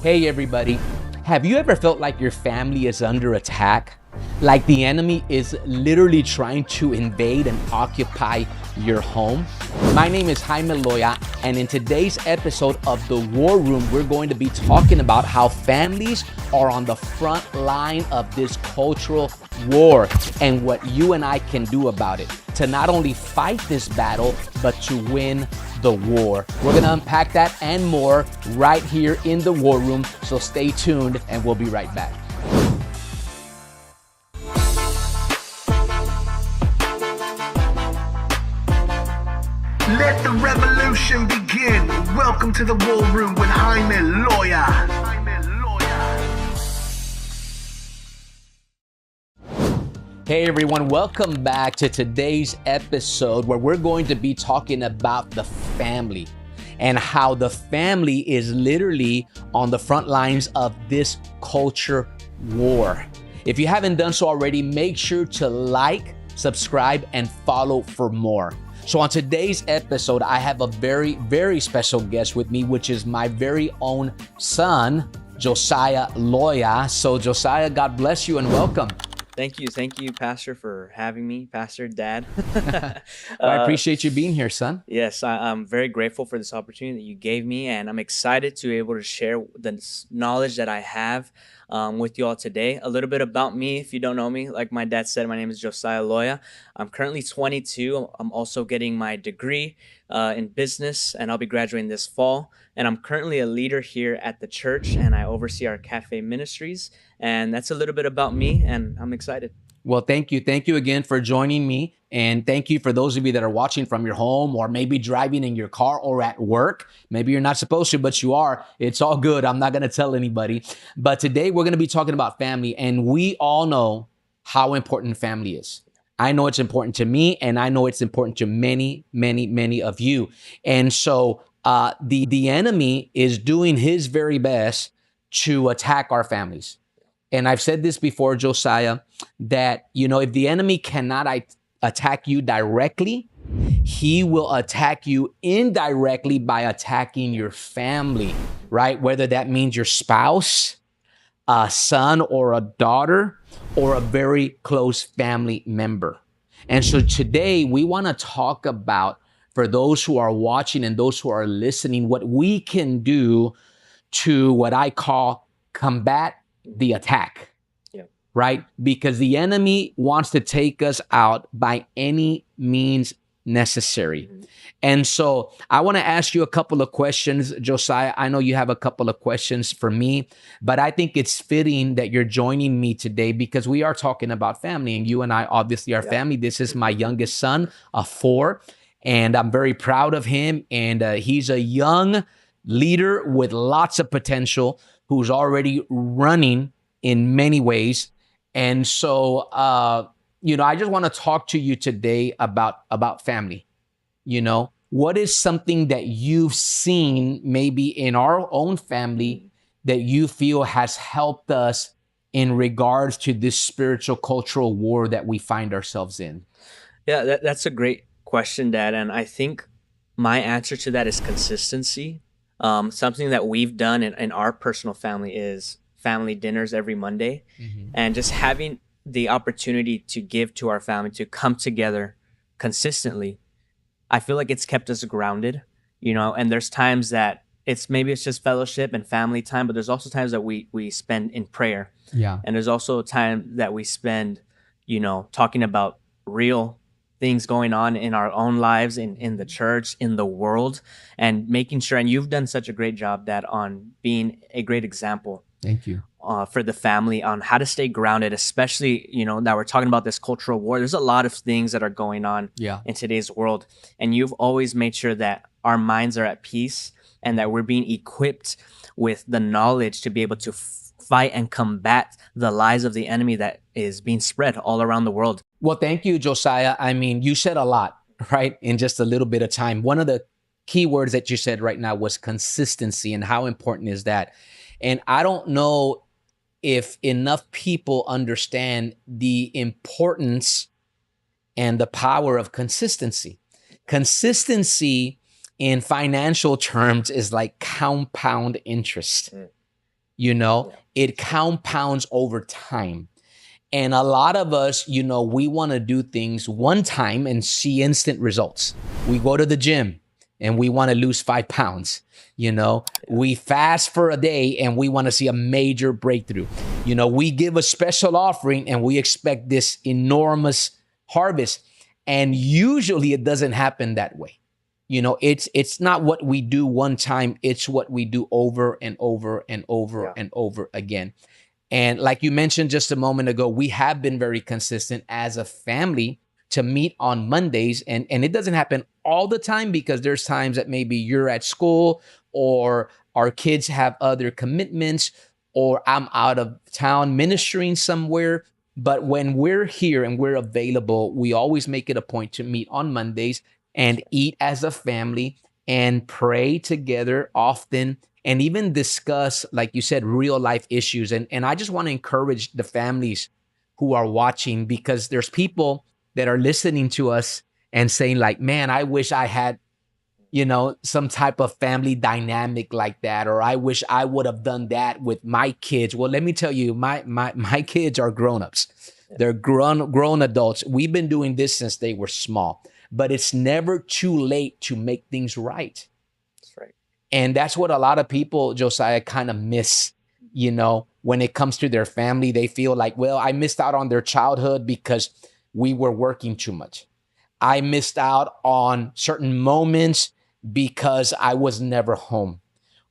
Hey everybody, have you ever felt like your family is under attack? Like the enemy is literally trying to invade and occupy your home? My name is Jaime Loya, and in today's episode of The War Room, we're going to be talking about how families are on the front line of this cultural war and what you and I can do about it to not only fight this battle, but to win the war. We're going to unpack that and more right here in The War Room, so stay tuned and we'll be right back. Let the revolution begin. Welcome to the War Room with Jaime Loya. Hey everyone, welcome back to today's episode where we're going to be talking about the family and how the family is literally on the front lines of this culture war. If you haven't done so already, make sure to like, subscribe, and follow for more. So on today's episode, I have a very, very special guest with me, which is my very own son, Jaime Loya. So Josiah, God bless you and welcome. Thank you, Pastor, for having me, Pastor, Dad. I appreciate you being here, son. Yes, I'm very grateful for this opportunity that you gave me, and I'm excited to be able to share the knowledge that I have with you all today. A little bit about me, if you don't know me. Like my dad said, my name is Jaime Loya. I'm currently 22. I'm also getting my degree in business, and I'll be graduating this fall. And I'm currently a leader here at the church, and I oversee our cafe ministries. And that's a little bit about me, and I'm excited. Well, thank you. Thank you again for joining me. And thank you for those of you that are watching from your home or maybe driving in your car or at work. Maybe you're not supposed to, but you are. It's all good. I'm not going to tell anybody. But today we're going to be talking about family, and we all know how important family is. I know it's important to me, and I know it's important to many, many, many of you. And so the enemy is doing his very best to attack our families. And I've said this before, Josiah, that, if the enemy cannot attack you directly, he will attack you indirectly by attacking your family, right? Whether that means your spouse, a son or a daughter, or a very close family member. And so today we want to talk about, for those who are watching and those who are listening, what we can do to what I call combat the attack, right? Because the enemy wants to take us out by any means necessary. And so I want to ask you a couple of questions, Josiah. I know you have a couple of questions for me, but I think it's fitting that you're joining me today because we are talking about family, and you and I obviously are family. This is my youngest son of 4, and I'm very proud of him. And he's a young leader with lots of potential who's already running in many ways. And so, I just want to talk to you today about family. What is something that you've seen maybe in our own family that you feel has helped us in regards to this spiritual cultural war that we find ourselves in? Yeah, that's a great question, Dad. And I think my answer to that is consistency. Something that we've done in our personal family is family dinners every Monday, and just having the opportunity to give to our family, to come together consistently. I feel like it's kept us grounded, and there's times that it's just fellowship and family time, but there's also times that we spend in prayer. Yeah. And there's also time that we spend, talking about real things going on in our own lives, in the church, in the world, and making sure, and you've done such a great job, Dad, on being a great example. Thank you. For the family on how to stay grounded, especially, that we're talking about this cultural war. There's a lot of things that are going on in today's world. And you've always made sure that our minds are at peace and that we're being equipped with the knowledge to be able to fight and combat the lies of the enemy that is being spread all around the world. Well, thank you, Josiah. I mean, you said a lot, right, in just a little bit of time. One of the key words that you said right now was consistency, and how important is that? And I don't know if enough people understand the importance and the power of consistency. Consistency in financial terms is like compound interest. Yeah. It compounds over time. And a lot of us, we want to do things one time and see instant results. We go to the gym and we want to lose 5 pounds. We fast for a day and we want to see a major breakthrough. We give a special offering and we expect this enormous harvest. And usually it doesn't happen that way. It's not what we do one time, it's what we do over and over and over and over again. And like you mentioned just a moment ago, we have been very consistent as a family to meet on Mondays. And it doesn't happen all the time because there's times that maybe you're at school or our kids have other commitments or I'm out of town ministering somewhere. But when we're here and we're available, we always make it a point to meet on Mondays and eat as a family and pray together often and even discuss, like you said, real life issues. And I just want to encourage the families who are watching, because there's people that are listening to us and saying like, man, I wish I had, some type of family dynamic like that, or I wish I would have done that with my kids. Well, let me tell you, my kids are grown-ups. They're grown adults. We've been doing this since they were small, but it's never too late to make things right. That's right. And that's what a lot of people, Josiah, kind of miss, when it comes to their family. They feel like, well, I missed out on their childhood because we were working too much. I missed out on certain moments because I was never home.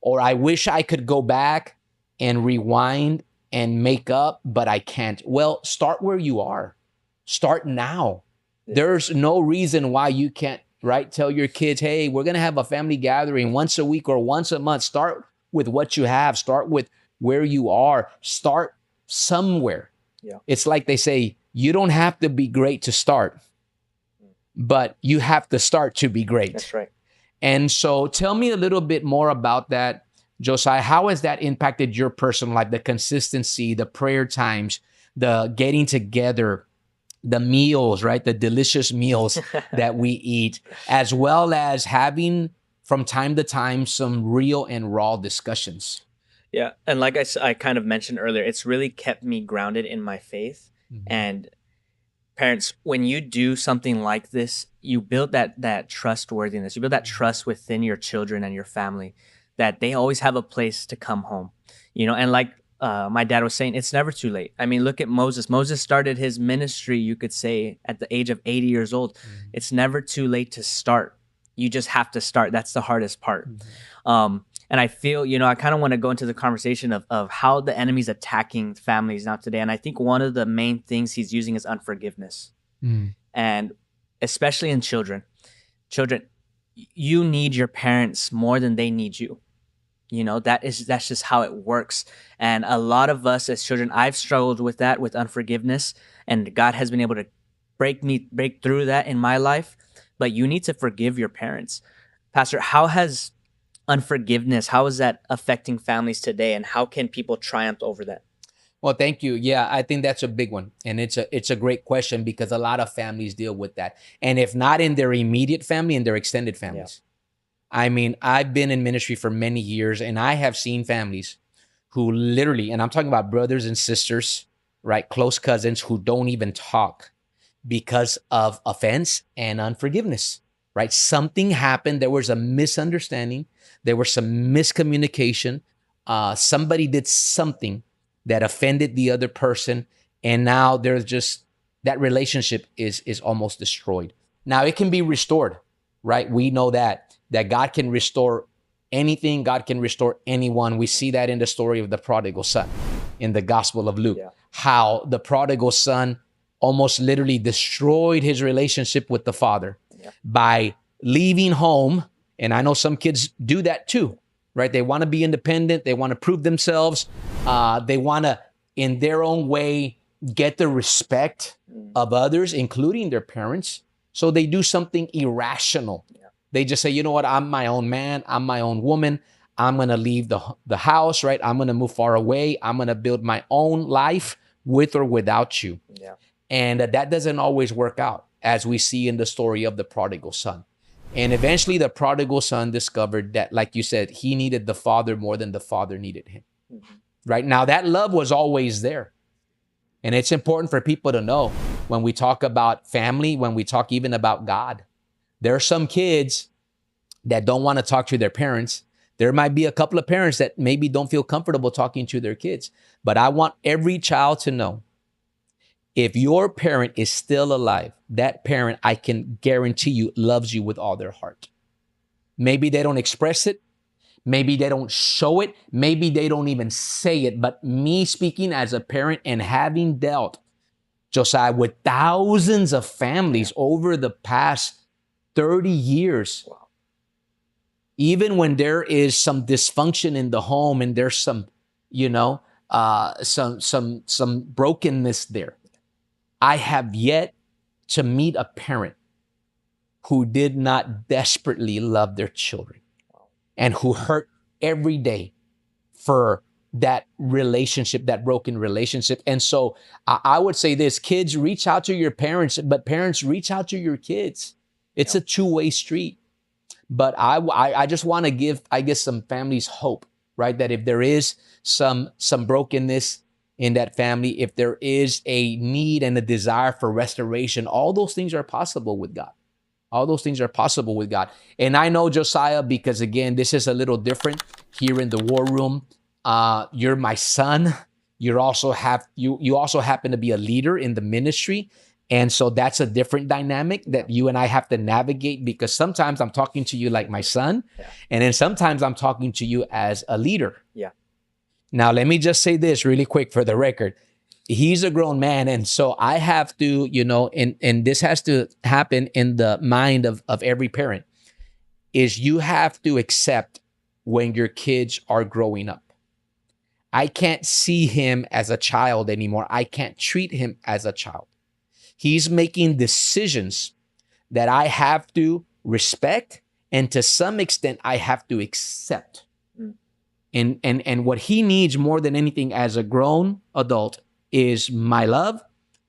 Or I wish I could go back and rewind and make up, but I can't. Well, start where you are. Start now. There's no reason why you can't, right? Tell your kids, hey, we're going to have a family gathering once a week or once a month. Start with what you have. Start with where you are. Start somewhere. Yeah. It's like they say, you don't have to be great to start, but you have to start to be great. That's right. And so tell me a little bit more about that, Josiah. How has that impacted your personal life? The consistency, the prayer times, the getting together, the meals, right? The delicious meals that we eat, as well as having from time to time some real and raw discussions. Yeah. And like I kind of mentioned earlier, it's really kept me grounded in my faith. And parents, when you do something like this, you build that trustworthiness. You build that trust within your children and your family that they always have a place to come home. And like my dad was saying, it's never too late. I mean, look at Moses. Moses started his ministry, you could say, at the age of 80 years old. It's never too late to start. You just have to start. That's the hardest part. And I feel, I kind of want to go into the conversation of how the enemy's attacking families now today. And I think one of the main things he's using is unforgiveness. And especially in children. Children, you need your parents more than they need you. That's just how it works. And a lot of us as children, I've struggled with that, with unforgiveness. And God has been able to break through that in my life. But you need to forgive your parents. Pastor, how has unforgiveness, how is that affecting families today, and how can people triumph over that? Well, thank you. Yeah, I think that's a big one. And it's a great question because a lot of families deal with that. And if not in their immediate family, in their extended families. Yeah. I mean, I've been in ministry for many years and I have seen families who literally, and I'm talking about brothers and sisters, right? Close cousins who don't even talk because of offense and unforgiveness, right? Something happened. There was a misunderstanding. There was some miscommunication. Somebody did something that offended the other person. And now there's just, that relationship is almost destroyed. Now it can be restored, right? We know that God can restore anything. God can restore anyone. We see that in the story of the prodigal son in the Gospel of Luke, how the prodigal son almost literally destroyed his relationship with the father by leaving home. And I know some kids do that too, right? They want to be independent. They want to prove themselves. They want to, in their own way, get the respect of others, including their parents. So they do something irrational. They just say, you know what? I'm my own man. I'm my own woman. I'm going to leave the house, right? I'm going to move far away. I'm going to build my own life with or without you. And that doesn't always work out, as we see in the story of the prodigal son. And eventually the prodigal son discovered that, like you said, he needed the father more than the father needed him. right? Now, that love was always there. And it's important for people to know when we talk about family, when we talk even about God, there are some kids that don't want to talk to their parents. There might be a couple of parents that maybe don't feel comfortable talking to their kids. But I want every child to know, if your parent is still alive, that parent, I can guarantee you, loves you with all their heart. Maybe they don't express it. Maybe they don't show it. Maybe they don't even say it. But me speaking as a parent and having dealt, Josiah, with thousands of families over the past 30 years, even when there is some dysfunction in the home and there's some, some brokenness there, I have yet to meet a parent who did not desperately love their children and who hurt every day for that relationship, that broken relationship. And so I would say this: kids, reach out to your parents, but parents, reach out to your kids. It's a two-way street. But I just want to give, I guess, some families hope, right? That if there is some brokenness in that family, if there is a need and a desire for restoration, all those things are possible with God. All those things are possible with God. And I know, Josiah, because again, this is a little different here in the war room. You're my son. You also happen to be a leader in the ministry. And so that's a different dynamic that you and I have to navigate, because sometimes I'm talking to you like my son. Yeah. And then sometimes I'm talking to you as a leader. Yeah. Now, let me just say this really quick for the record. He's a grown man. And so I have to, and this has to happen in the mind of every parent, is you have to accept when your kids are growing up. I can't see him as a child anymore. I can't treat him as a child. He's making decisions that I have to respect, and to some extent I have to accept. And what he needs more than anything as a grown adult is my love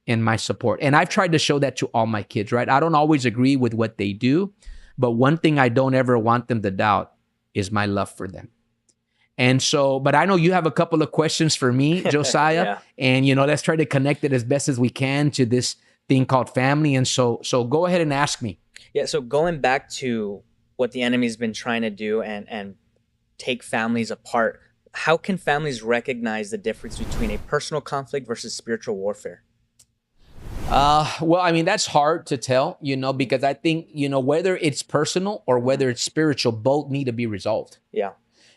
and my support. And I've tried to show that to all my kids, right? I don't always agree with what they do, but one thing I don't ever want them to doubt is my love for them. And so, but I know you have a couple of questions for me, Josiah, and let's try to connect it as best as we can to this thing called family. And so go ahead and ask me. Yeah. So going back to what the enemy's been trying to do and take families apart, how can families recognize the difference between a personal conflict versus spiritual warfare? Well, I mean, that's hard to tell, because I think, whether it's personal or whether it's spiritual, both need to be resolved. Yeah.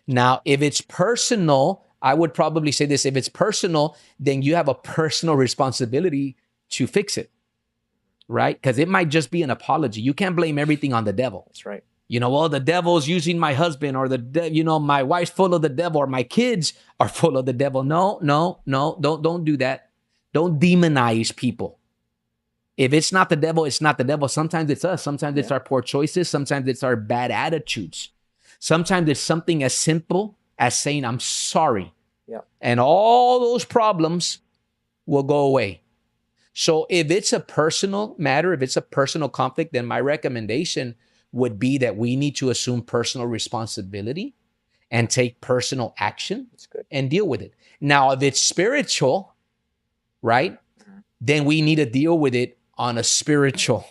Now, if it's personal, I would probably say this: if it's personal, then you have a personal responsibility to fix it, right? Because it might just be an apology. You can't blame everything on the devil. That's right. Well, the devil's using my husband, or my wife's full of the devil, or my kids are full of the devil. No, don't do that. Don't demonize people. If it's not the devil, it's not the devil. Sometimes it's us. Sometimes it's our poor choices. Sometimes it's our bad attitudes. Sometimes it's something as simple as saying, I'm sorry. Yeah. And all those problems will go away. So if it's a personal matter, if it's a personal conflict, then my recommendation would be that we need to assume personal responsibility and take personal action and deal with it. Now, if it's spiritual, right, then we need to deal with it on a spiritual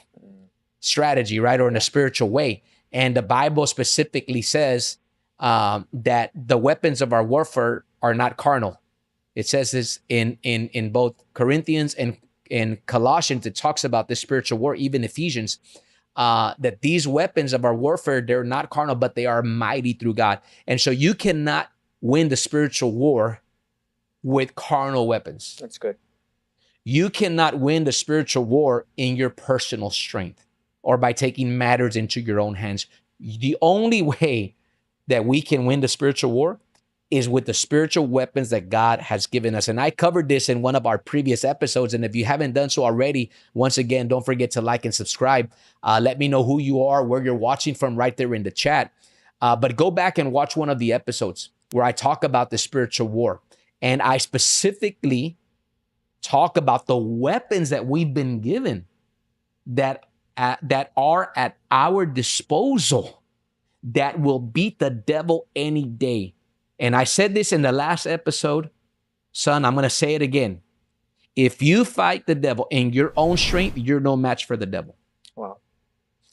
strategy, right, or in a spiritual way. And the Bible specifically says that the weapons of our warfare are not carnal. It says this in both Corinthians and in Colossians. It talks about the spiritual war, even Ephesians, that these weapons of our warfare, they're not carnal, but they are mighty through God. And so you cannot win the spiritual war with carnal weapons. That's good. You cannot win the spiritual war in your personal strength or by taking matters into your own hands. The only way that we can win the spiritual war is with the spiritual weapons that God has given us. And I covered this in one of our previous episodes. And if you haven't done so already, once again, don't forget to like and subscribe. Let me know who you are, where you're watching from right there in the chat. But go back and watch one of the episodes where I talk about the spiritual war. And I specifically talk about the weapons that we've been given that are at our disposal that will beat the devil any day. And I said this in the last episode, Son, I'm going to say it again. If you fight the devil in your own strength, you're no match for the devil. Wow.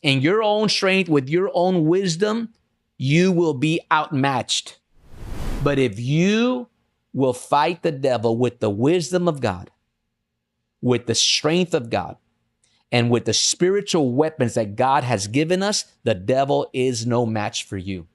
In your own strength, with your own wisdom, you will be outmatched. But if you will fight the devil with the wisdom of God, with the strength of God, and with the spiritual weapons that God has given us, the devil is no match for you.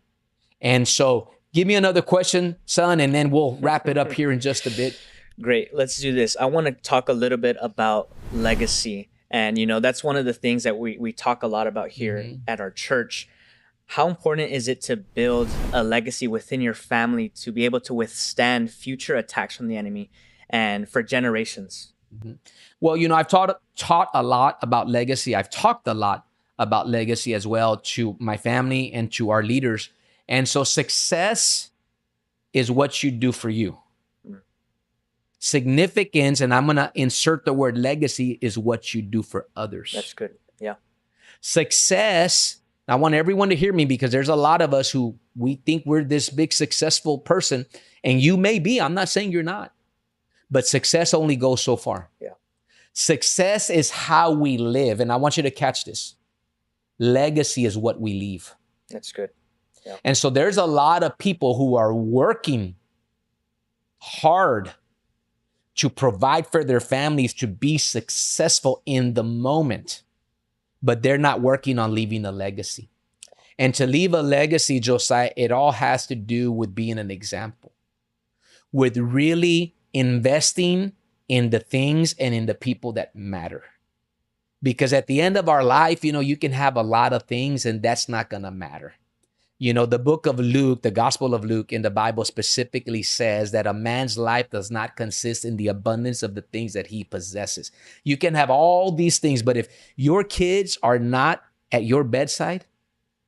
And so give me another question, son, and then we'll wrap it up here in just a bit. Great. Let's do this. I want to talk a little bit about legacy. And, that's one of the things that we talk a lot about here at our church. How important is it to build a legacy within your family to be able to withstand future attacks from the enemy and for generations? Well, I've taught a lot about legacy. I've talked a lot about legacy as well to my family and to our leaders. And so success is what you do for you. Significance, and I'm going to insert the word legacy, is what you do for others. That's good. Yeah. Success, I want everyone to hear me, because there's a lot of us who we think we're this big successful person, and you may be. I'm not saying you're not, but success only goes so far. Yeah. Success is how we live, and I want you to catch this. Legacy is what we leave. That's good. Yeah. And so there's a lot of people who are working hard to provide for their families, to be successful in the moment, but they're not working on leaving a legacy. And to leave a legacy, Josiah, it all has to do with being an example, with really investing in the things and in the people that matter. Because at the end of our life, you can have a lot of things and that's not going to matter. The book of Luke, the Gospel of Luke in the Bible specifically says that a man's life does not consist in the abundance of the things that he possesses. You can have all these things, but if your kids are not at your bedside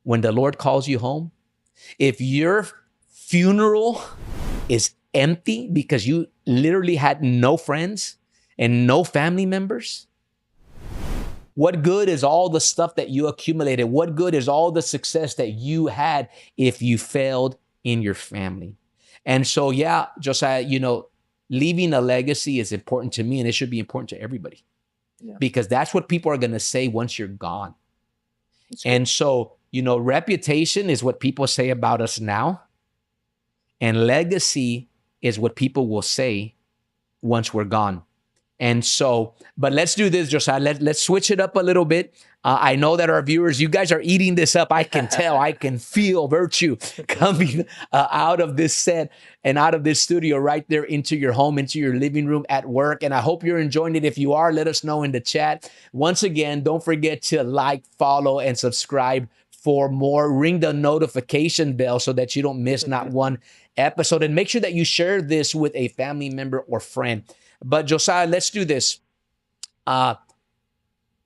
when the Lord calls you home, if your funeral is empty because you literally had no friends and no family members, what good is all the stuff that you accumulated? What good is all the success that you had if you failed in your family? And so, yeah, Josiah, leaving a legacy is important to me, and it should be important to everybody. Yeah. Because that's what people are going to say once you're gone. And so, reputation is what people say about us now, and legacy is what people will say once we're gone. And so, but let's do this, Josiah. Let's switch it up a little bit. I know that our viewers, you guys are eating this up. I can tell. I can feel virtue coming out of this set and out of this studio right there into your home, into your living room, at work. And I hope you're enjoying it. If you are, let us know in the chat. Once again, don't forget to like, follow, and subscribe for more. Ring the notification bell so that you don't miss not one episode. And make sure that you share this with a family member or friend. But Josiah, let's do this.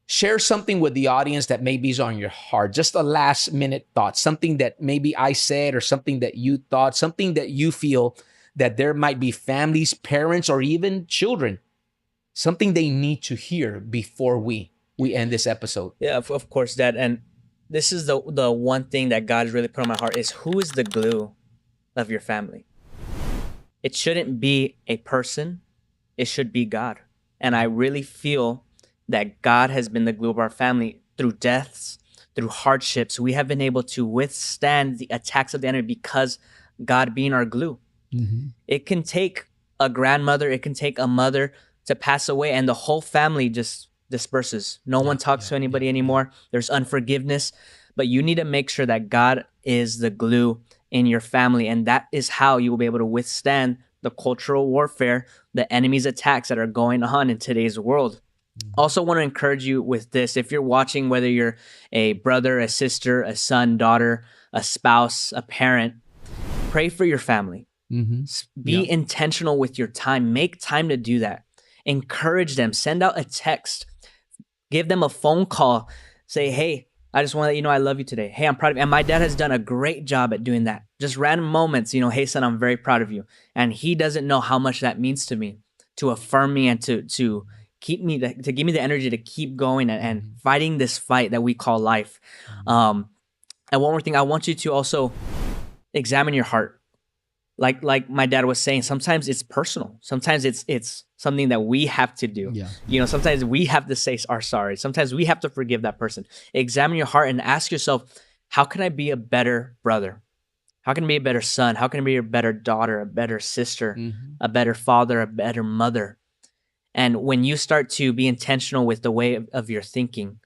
Share something with the audience that maybe is on your heart. Just a last minute thought, something that maybe I said or something that you thought, something that you feel that there might be families, parents, or even children, something they need to hear before we end this episode. Yeah, of course, Dad. And this is the one thing that God's really put on my heart is, who is the glue of your family? It shouldn't be a person. It should be God. And I really feel that God has been the glue of our family through deaths, through hardships. We have been able to withstand the attacks of the enemy because God being our glue. Mm-hmm. It can take a grandmother, it can take a mother to pass away, and the whole family just disperses. No one talks to anybody anymore. There's unforgiveness. But you need to make sure that God is the glue in your family. And that is how you will be able to withstand the cultural warfare, the enemy's attacks that are going on in today's world. Also want to encourage you with this. If you're watching, whether you're a brother, a sister, a son, daughter, a spouse, a parent, pray for your family. Mm-hmm. Be intentional with your time. Make time to do that. Encourage them. Send out a text. Give them a phone call. Say, hey, I just want to let you know I love you today. Hey, I'm proud of you. And my dad has done a great job at doing that. Just random moments, hey, son, I'm very proud of you. And he doesn't know how much that means to me, to affirm me and to keep me, to give me the energy to keep going and fighting this fight that we call life. And one more thing, I want you to also examine your heart. like my dad was saying, sometimes it's personal. Sometimes it's something that we have to do. Yeah. You know, sometimes we have to say our sorry. Sometimes we have to forgive that person. Examine your heart and ask yourself, how can I be a better brother? How can I be a better son? How can I be a better daughter, a better sister, a better father, a better mother? And when you start to be intentional with the way of your thinking,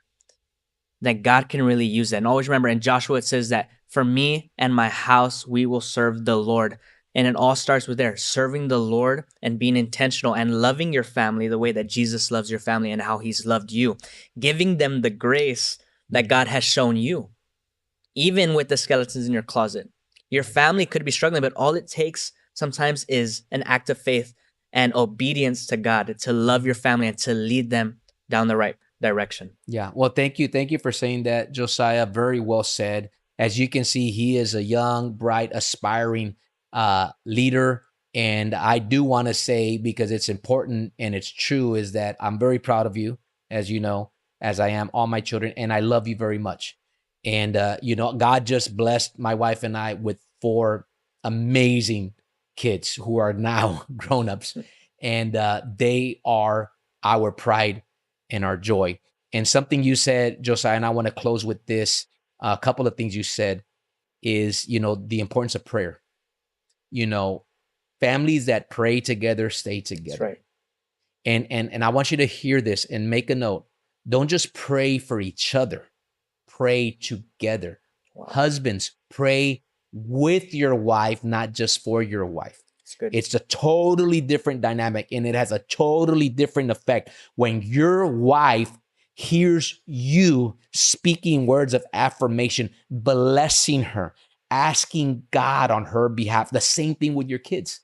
then God can really use that. And always remember, in Joshua, it says that for me and my house, we will serve the Lord. And it all starts with there, serving the Lord and being intentional and loving your family the way that Jesus loves your family and how he's loved you, giving them the grace that God has shown you, even with the skeletons in your closet. Your family could be struggling, but all it takes sometimes is an act of faith and obedience to God to love your family and to lead them down the right direction. Yeah. Well, thank you. Thank you for saying that, Josiah. Very well said. As you can see, he is a young, bright, aspiring leader. And I do want to say, because it's important and it's true, is that I'm very proud of you, as you know, as I am all my children, and I love you very much. And, God just blessed my wife and I with 4 amazing kids who are now grown-ups. And they are our pride and our joy. And something you said, Josiah, and I want to close with this. A couple of things you said is, the importance of prayer. Families that pray together stay together. That's right. And I want you to hear this and make a note. Don't just pray for each other. Pray together. Wow. Husbands, pray with your wife, not just for your wife. It's good. It's a totally different dynamic, and it has a totally different effect when your wife hears you speaking words of affirmation, blessing her, asking God on her behalf. The same thing with your kids.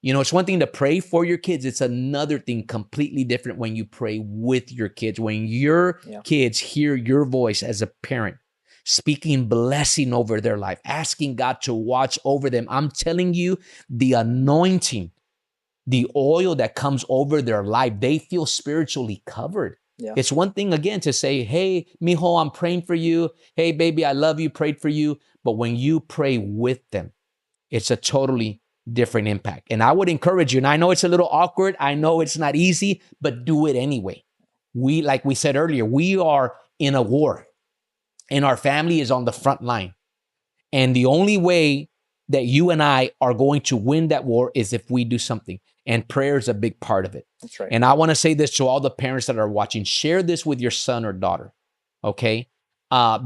It's one thing to pray for your kids. It's another thing completely different when you pray with your kids. When your kids hear your voice as a parent, speaking blessing over their life, asking God to watch over them. I'm telling you, the anointing, the oil that comes over their life, they feel spiritually covered. Yeah. It's one thing, again, to say, hey, mijo, I'm praying for you. Hey, baby, I love you, prayed for you. But when you pray with them, it's a totally different impact. And I would encourage you, and I know it's a little awkward. I know it's not easy, but do it anyway. Like we said earlier, we are in a war. And our family is on the front line. And the only way that you and I are going to win that war is if we do something. And prayer is a big part of it. That's right. And I want to say this to all the parents that are watching. Share this with your son or daughter, okay?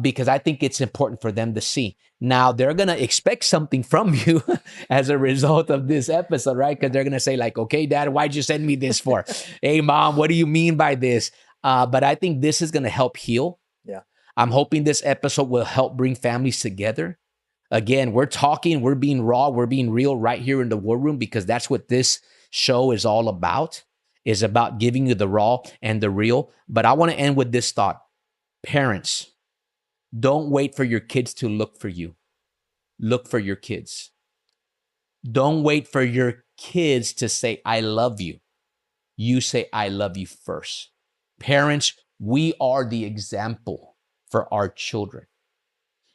Because I think it's important for them to see. Now, they're going to expect something from you as a result of this episode, right? Because they're going to say like, okay, Dad, why'd you send me this for? Hey, Mom, what do you mean by this? But I think this is going to help heal. Yeah. I'm hoping this episode will help bring families together. Again, we're talking, we're being raw, we're being real right here in the war room, because that's what this show is all about, is about giving you the raw and the real. But I want to end with this thought. Parents, don't wait for your kids to look for you. Look for your kids. Don't wait for your kids to say, I love you. You say, I love you first. Parents, we are the example for our children.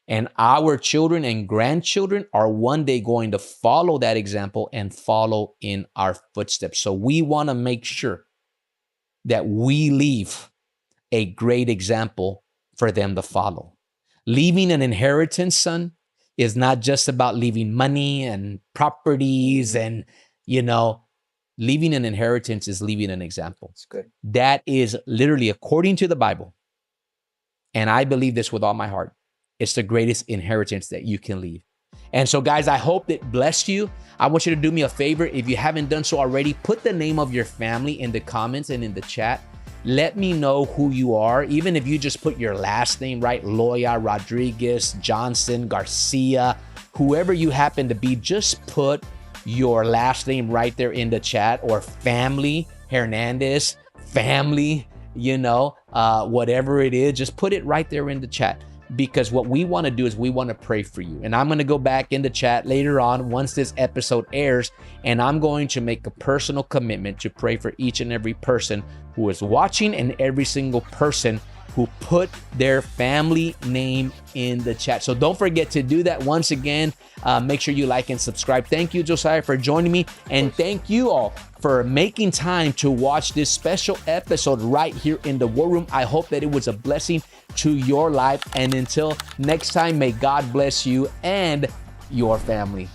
And our children and grandchildren are one day going to follow that example and follow in our footsteps. So we want to make sure that we leave a great example for them to follow. Leaving an inheritance, son, is not just about leaving money and properties and, leaving an inheritance is leaving an example. It's good. That is literally, according to the Bible, and I believe this with all my heart, it's the greatest inheritance that you can leave. And so, guys, I hope it blessed you. I want you to do me a favor. If you haven't done so already, put the name of your family in the comments and in the chat. Let me know who you are. Even if you just put your last name, right? Loya, Rodriguez, Johnson, Garcia, whoever you happen to be, just put your last name right there in the chat, or family, Hernandez, family, whatever it is, just put it right there in the chat. Because what we want to do is we want to pray for you. And I'm going to go back in the chat later on once this episode airs, and I'm going to make a personal commitment to pray for each and every person who is watching and every single person who put their family name in the chat. So don't forget to do that. Once again, make sure you like and subscribe. Thank you, Josiah, for joining me. And thank you all for making time to watch this special episode right here in the War Room. I hope that it was a blessing to your life. And until next time, may God bless you and your family.